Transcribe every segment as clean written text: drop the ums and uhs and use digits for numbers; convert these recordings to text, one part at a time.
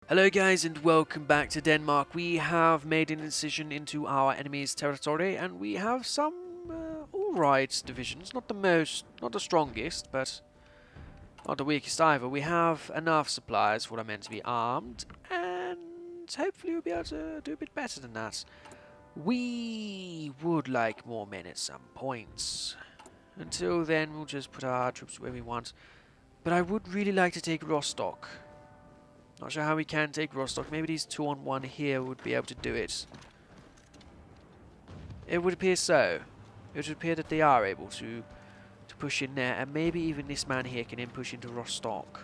Hello guys and welcome back to Denmark. We have made an incision into our enemy's territory and we have some alright divisions. Not the strongest, but not the weakest either. We have enough supplies for what are meant to be armed and hopefully we'll be able to do a bit better than that. We would like more men at some points. Until then we'll just put our troops where we want. But I would really like to take Rostock. Not sure how we can take Rostock. Maybe these 2-on-1 here would be able to do it. It would appear so. It would appear that they are able to push in there. And maybe even this man here can then push into Rostock.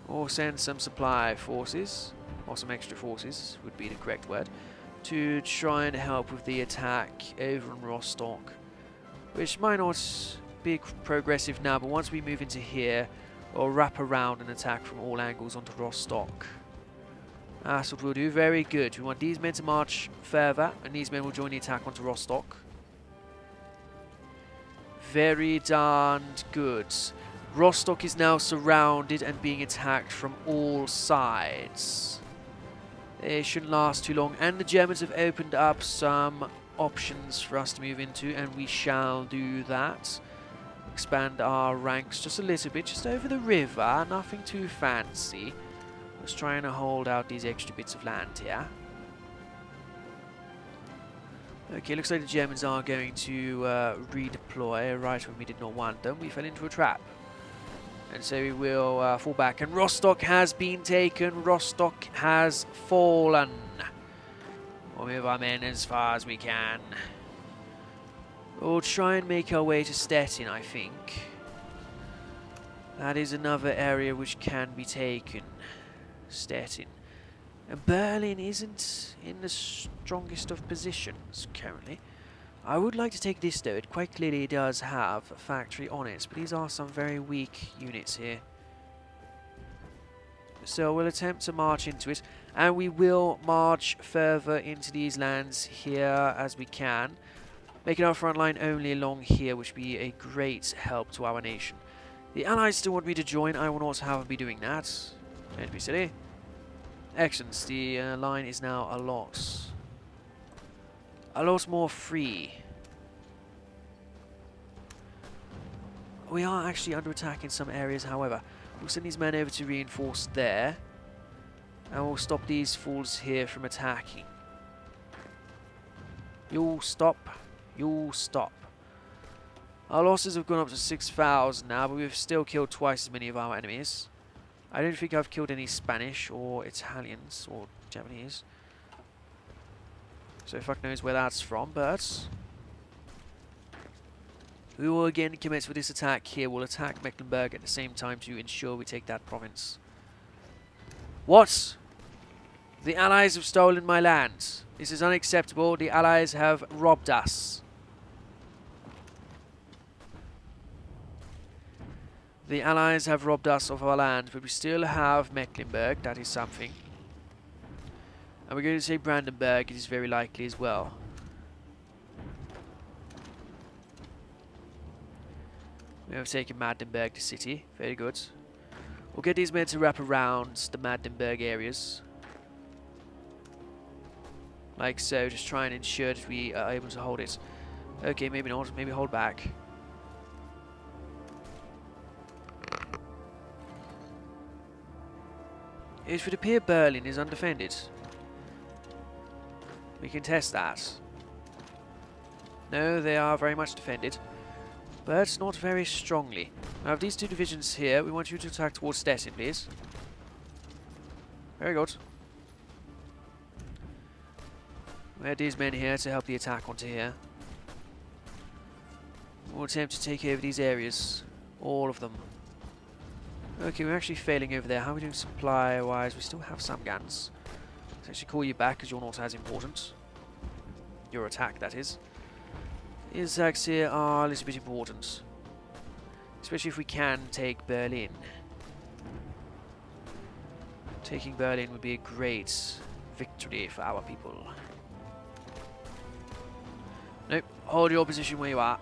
Or send some supply forces. Or some extra forces would be the correct word. To try and help with the attack over in Rostock. Which might not be progressive now. But once we move into here, or wrap around and attack from all angles onto Rostock. That's what we'll do. Very good. We want these men to march further, and these men will join the attack onto Rostock. Very darned good. Rostock is now surrounded and being attacked from all sides. They shouldn't last too long, and the Germans have opened up some options for us to move into, and we shall do that. Expand our ranks just a little bit, just over the river, nothing too fancy. Just trying to hold out these extra bits of land here. Okay, looks like the Germans are going to redeploy right when we did not want them. We fell into a trap. And so we will fall back. And Rostock has been taken. Rostock has fallen. We'll move our men as far as we can. We'll try and make our way to Stettin, I think. That is another area which can be taken. Stettin. And Berlin isn't in the strongest of positions currently. I would like to take this though. It quite clearly does have a factory on it. But these are some very weak units here. So we'll attempt to march into it. And we will march further into these lands here as we can. Making our front line only along here, which would be a great help to our nation. The Allies still want me to join. I will not have them be doing that. Don't be silly. Excellent. The line is now a lot more free. We are actually under attack in some areas, however. We'll send these men over to reinforce there. And we'll stop these fools here from attacking. You'll stop. You'll stop. Our losses have gone up to 6,000 now, but we've still killed twice as many of our enemies. I don't think I've killed any Spanish or Italians or Japanese. So fuck knows where that's from, but we will again commit with this attack here. We'll attack Mecklenburg at the same time to ensure we take that province. What? The Allies have stolen my land. This is unacceptable. The Allies have robbed us. The Allies have robbed us of our land, but we still have Mecklenburg. That is something. And we're going to say Brandenburg. It is very likely as well. We have taken Magdeburg, the city. Very good. We'll get these men to wrap around the Magdeburg areas. Like so, just try and ensure that we are able to hold it. Okay, maybe not. Maybe hold back. It would appear Berlin is undefended. We can test that. No, they are very much defended. But not very strongly. Now, of these two divisions here, we want you to attack towards Stettin, please. Very good. We had these men here to help the attack onto here. We'll attempt to take over these areas. All of them. Okay, we're actually failing over there. How are we doing supply-wise? We still have some guns. Let's actually call you back because you're not as important. Your attack, that is. The attacks here are a little bit important. Especially if we can take Berlin. Taking Berlin would be a great victory for our people. Nope, hold your position where you are.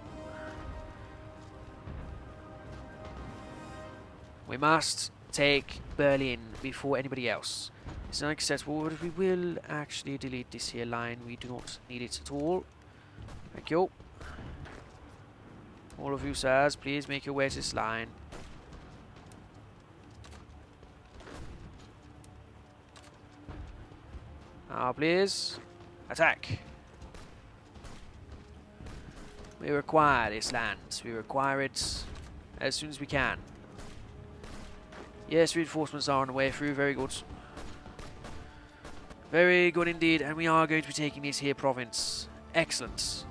We must take Berlin before anybody else. It's unacceptable, but we will actually delete this here line. We do not need it at all. Thank you. All of you, sirs, please make your way to this line. Now, please, attack. We require this land. We require it as soon as we can. Yes, reinforcements are on the way through. Very good. Very good indeed. And we are going to be taking this here province. Excellent.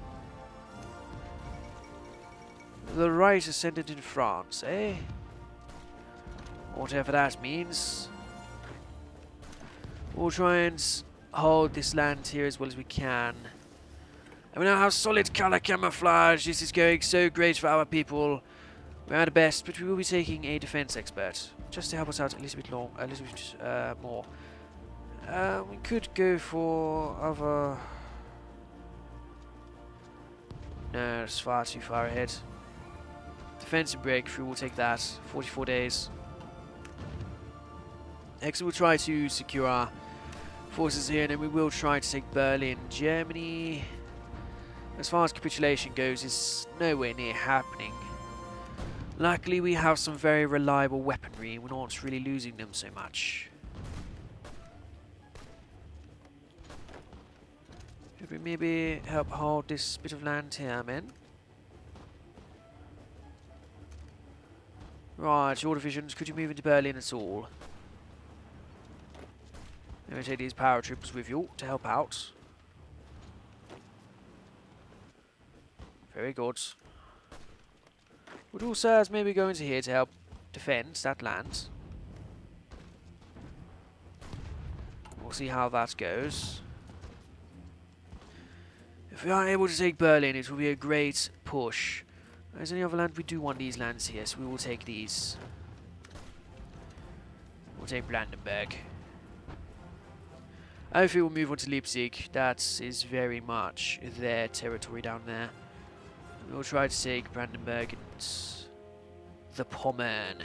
The right ascendant in France, eh? Whatever that means. We'll try and hold this land here as well as we can. And we now have solid colour camouflage. This is going so great for our people. We're at the best, but we will be taking a defense expert just to help us out a little bit more. We could go for other. No, it's far too far ahead. Defensive breakthrough, we'll take that. 44 days. Next, we'll try to secure our forces here, and then we will try to take Berlin. Germany, as far as capitulation goes, is nowhere near happening. Luckily, we have some very reliable weaponry. We're not really losing them so much. Could we maybe help hold this bit of land here, men? Right, your divisions, could you move into Berlin at all? Let me take these paratroopers with you to help out. Very good. Would all sirs maybe go into here to help defend that land? We'll see how that goes. If we are able to take Berlin, it will be a great push. Is there any other land? We do want these lands here, so we will take these. We'll take Brandenburg. Hopefully we'll move on to Leipzig. That is very much their territory down there. We'll try to take Brandenburg and the Pommern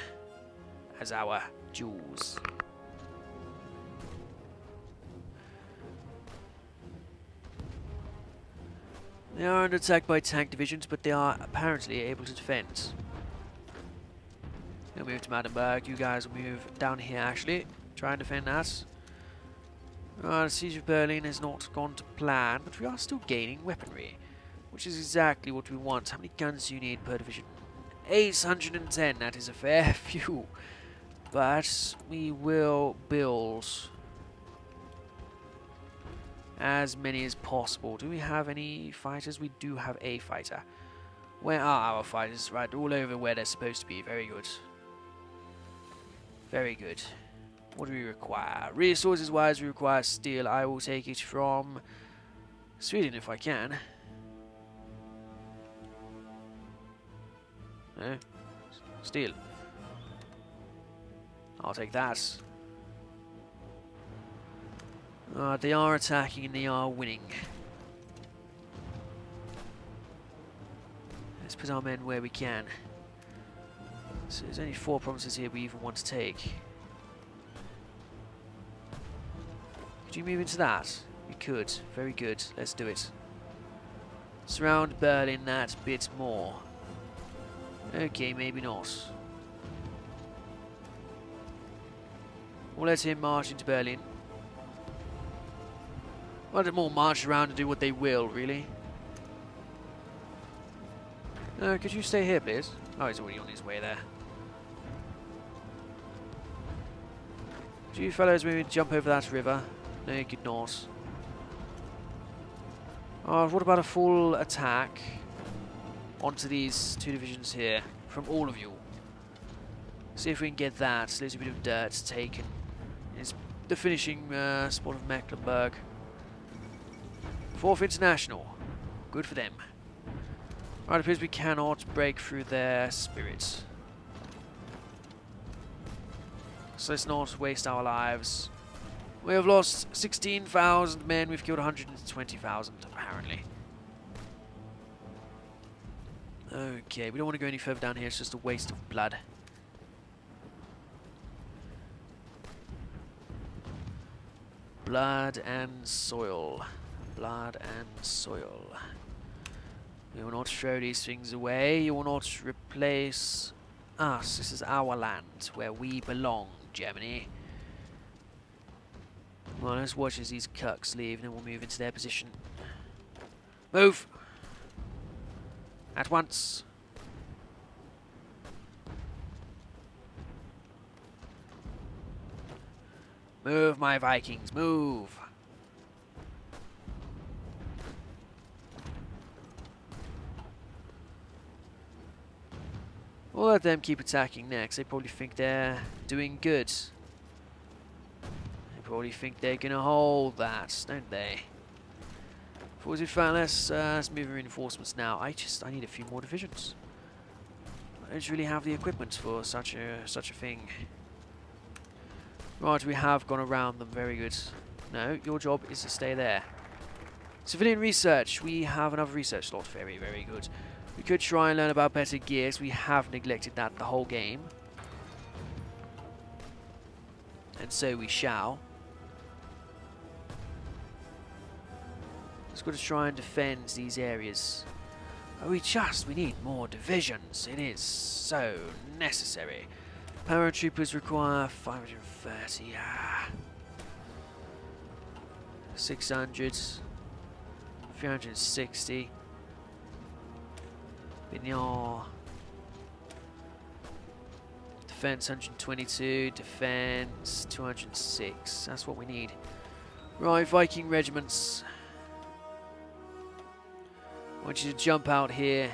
as our jewels. They are under attack by tank divisions, but they are apparently able to defend. We'll move to Magdeburg. You guys will move down here, actually. Try and defend that. The siege of Berlin has not gone to plan, but we are still gaining weaponry, which is exactly what we want. How many guns do you need per division? 810. That is a fair few. But we will build as many as possible. Do we have any fighters? We do have a fighter. Where are our fighters? Right, all over where they're supposed to be. Very good. Very good. What do we require? Resources wise, we require steel. I will take it from Sweden if I can. No? Steel. I'll take that. They are attacking and they are winning. Let's put our men where we can. So there's only 4 provinces here we even want to take. Could you move into that? You could. Very good. Let's do it. Surround Berlin that bit more. Okay, maybe not. We'll let him march into Berlin. Let them all march around and do what they will, really. Could you stay here, please? Oh, he's already on his way there. Could you fellows maybe jump over that river? No, you could not. What about a full attack onto these 2 divisions here from all of you? See if we can get that little bit of dirt taken. It's the finishing spot of Mecklenburg. 4th International. Good for them. Right, it appears we cannot break through their spirits. So let's not waste our lives. We have lost 16,000 men. We've killed 120,000, apparently. Okay, we don't want to go any further down here. It's just a waste of blood. Blood and soil. Blood and soil. We will not throw these things away. You will not replace us. This is our land, where we belong, Germany. Well, let's watch as these cucks leave, and then we'll move into their position. Move! At once. Move, my Vikings, move! We'll let them keep attacking next. They probably think they're doing good. They probably think they're gonna hold that, don't they? Forward with fat, let's move reinforcements now. I need a few more divisions. I don't really have the equipment for such a thing. Right, we have gone around them. Very good. No, your job is to stay there. Civilian research. We have another research slot. Very, very good. We could try and learn about better gears. We have neglected that the whole game. And so we shall. Let's go to try and defend these areas. Oh, we need more divisions. It is so necessary. Paratroopers require 530. 600. 360. Bignor. Defense 122. Defense 206. That's what we need. Right, Viking regiments. I want you to jump out here.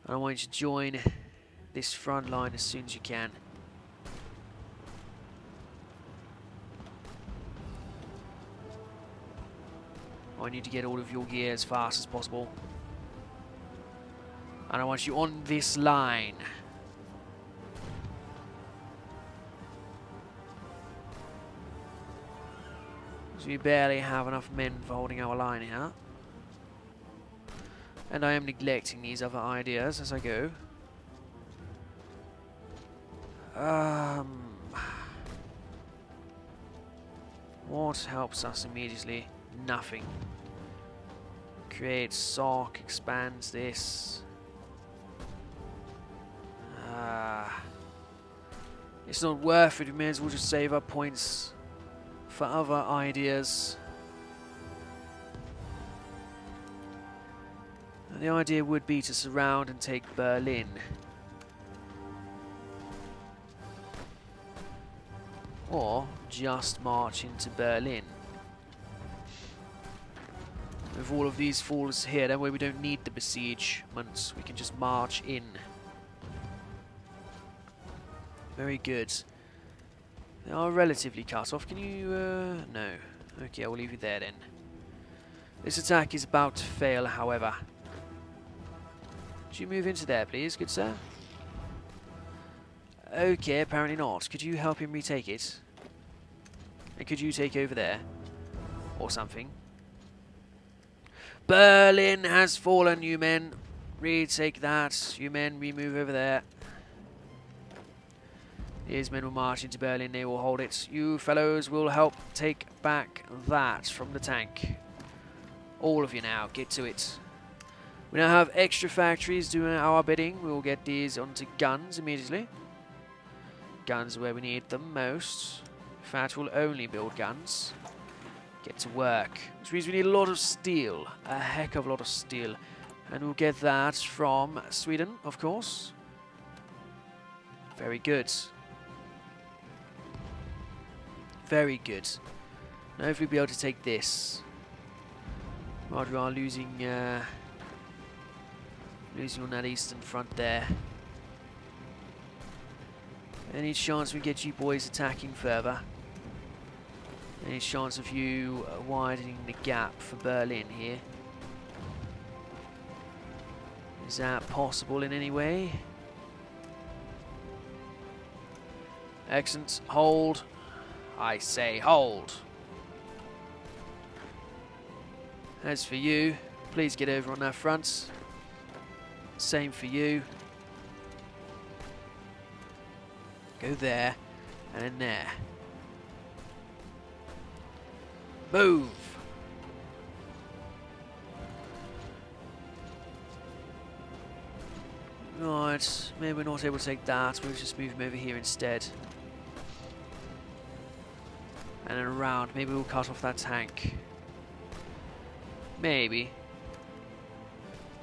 And I want you to join this front line as soon as you can. I need to get all of your gear as fast as possible. And I want you on this line. So we barely have enough men for holding our line here. And I am neglecting these other ideas as I go. What helps us immediately? Nothing. Create SOC, expands this. It's not worth it. We may as well just save up points for other ideas. And the idea would be to surround and take Berlin. Or just march into Berlin. With all of these falls here, that way we don't need the besiegement. We can just march in. Very good. They are relatively cut off. Can you... no. Okay, I will leave you there then. This attack is about to fail, however. Could you move into there, please, good sir? Okay, apparently not. Could you help him retake it? And could you take over there? Or something? Berlin has fallen, you men. Retake that. You men, we move over there. These men will march into Berlin. They will hold it. You fellows will help take back that from the tank. All of you now, get to it. We now have extra factories doing our bidding. We will get these onto guns immediately. Guns are where we need them most. In fact, we'll only build guns. Get to work. Which means we need a lot of steel. A heck of a lot of steel. And we'll get that from Sweden, of course. Very good. Very good. Now if we'll be able to take this. Right, we are losing on that eastern front there. Any chance we get you boys attacking further? Any chance of you widening the gap for Berlin here? Is that possible in any way? Excellent. Hold. I say hold. As for you, please get over on that front. Same for you. Go there, and then there. Move! Right, maybe we're not able to take that. We'll just move him over here instead. And then around. Maybe we'll cut off that tank. Maybe.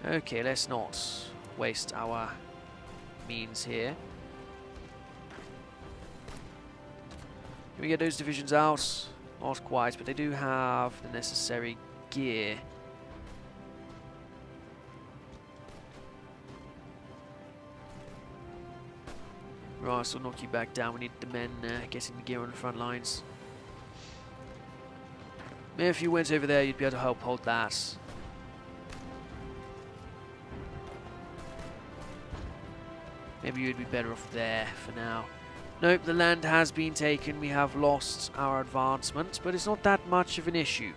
Okay, let's not waste our means here. Can we get those divisions out? Not quite, but they do have the necessary gear. Right, so knock you back down. We need the men getting the gear on the front lines. Maybe if you went over there, you'd be able to help hold that. Maybe you'd be better off there for now. Nope, the land has been taken. We have lost our advancement, but it's not that much of an issue.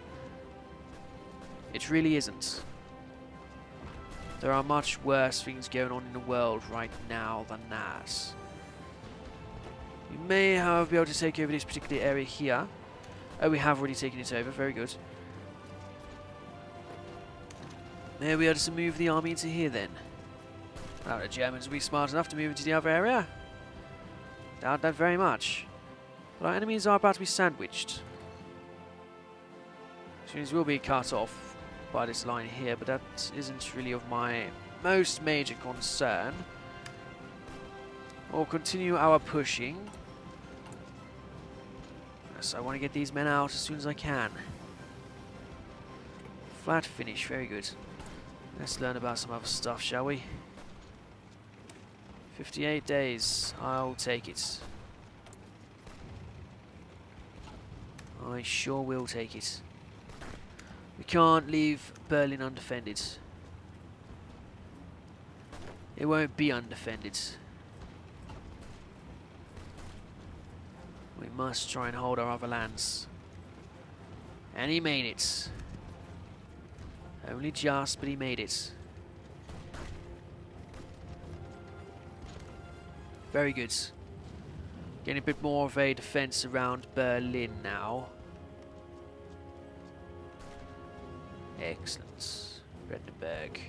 It really isn't. There are much worse things going on in the world right now than that. We may, however, be able to take over this particular area here. Oh, we have already taken it over. Very good. May we be able to move the army into here then? Now the Germans will be smart enough to move into the other area. Doubt that very much. But our enemies are about to be sandwiched. As will be cut off by this line here, but that isn't really of my most major concern. We'll continue our pushing. Yes, I want to get these men out as soon as I can. Flat finish, very good. Let's learn about some other stuff, shall we? 58 days, I'll take it. I sure will take it. We can't leave Berlin undefended. It won't be undefended. We must try and hold our other lands. And he made it. Only just, but he made it. Very good. Getting a bit more of a defense around Berlin now. Excellent. Brandenburg.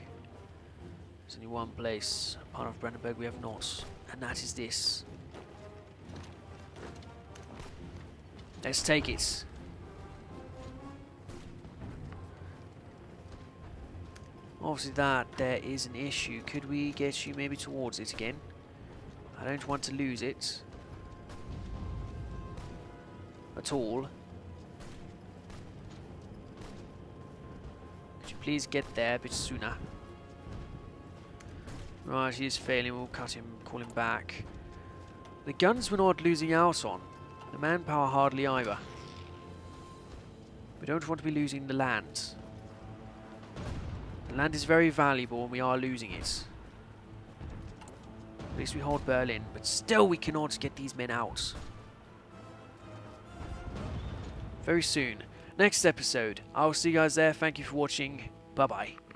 There's only one place, part of Brandenburg we have not, and that is this. Let's take it. Obviously there is an issue. Could we get you maybe towards it again? I don't want to lose it at all. Could you please get there a bit sooner? Right, he is failing. We'll cut him, call him back. The guns we're not losing out on. The manpower hardly either. We don't want to be losing the land. The land is very valuable and we are losing it. At least we hold Berlin, but still we cannot get these men out. Very soon. Next episode. I'll see you guys there. Thank you for watching. Bye-bye.